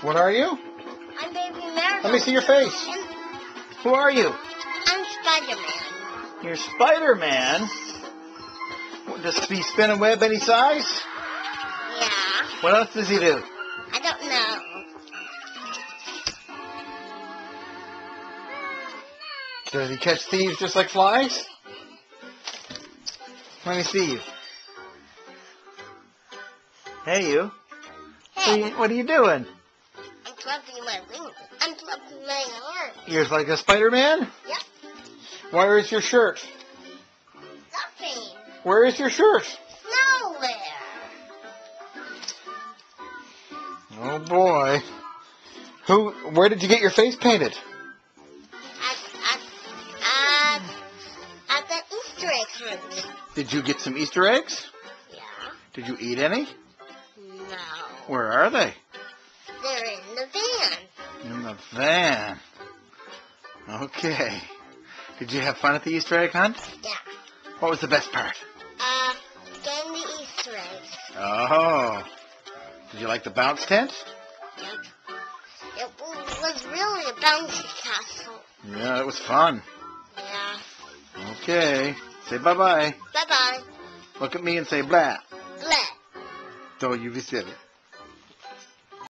What are you? I'm Baby Marigold. Let me see your face. Who are you? I'm Spider-Man. You're Spider-Man? Does he spin a web any size? Yeah. What else does he do? I don't know. Does he catch thieves just like flies? Let me see you. Hey, you. Hey. What are you doing? I'm fluffing my wings. I'm fluffing my arms. You're like a Spider-Man? Yep. Where is your shirt? Nothing. Where is your shirt? Nowhere. Oh boy. Where did you get your face painted? At the Easter egg hunt. Did you get some Easter eggs? Yeah. Did you eat any? No. Where are they? They're in the van. In the van. Okay. Did you have fun at the Easter egg hunt? Yeah. What was the best part? Getting the Easter eggs. Oh. Did you like the bounce tent? Yep. It was really a bouncy castle. Yeah, it was fun. Yeah. Okay. Say bye-bye. Bye-bye. Look at me and say blah. Blah. So you be silly.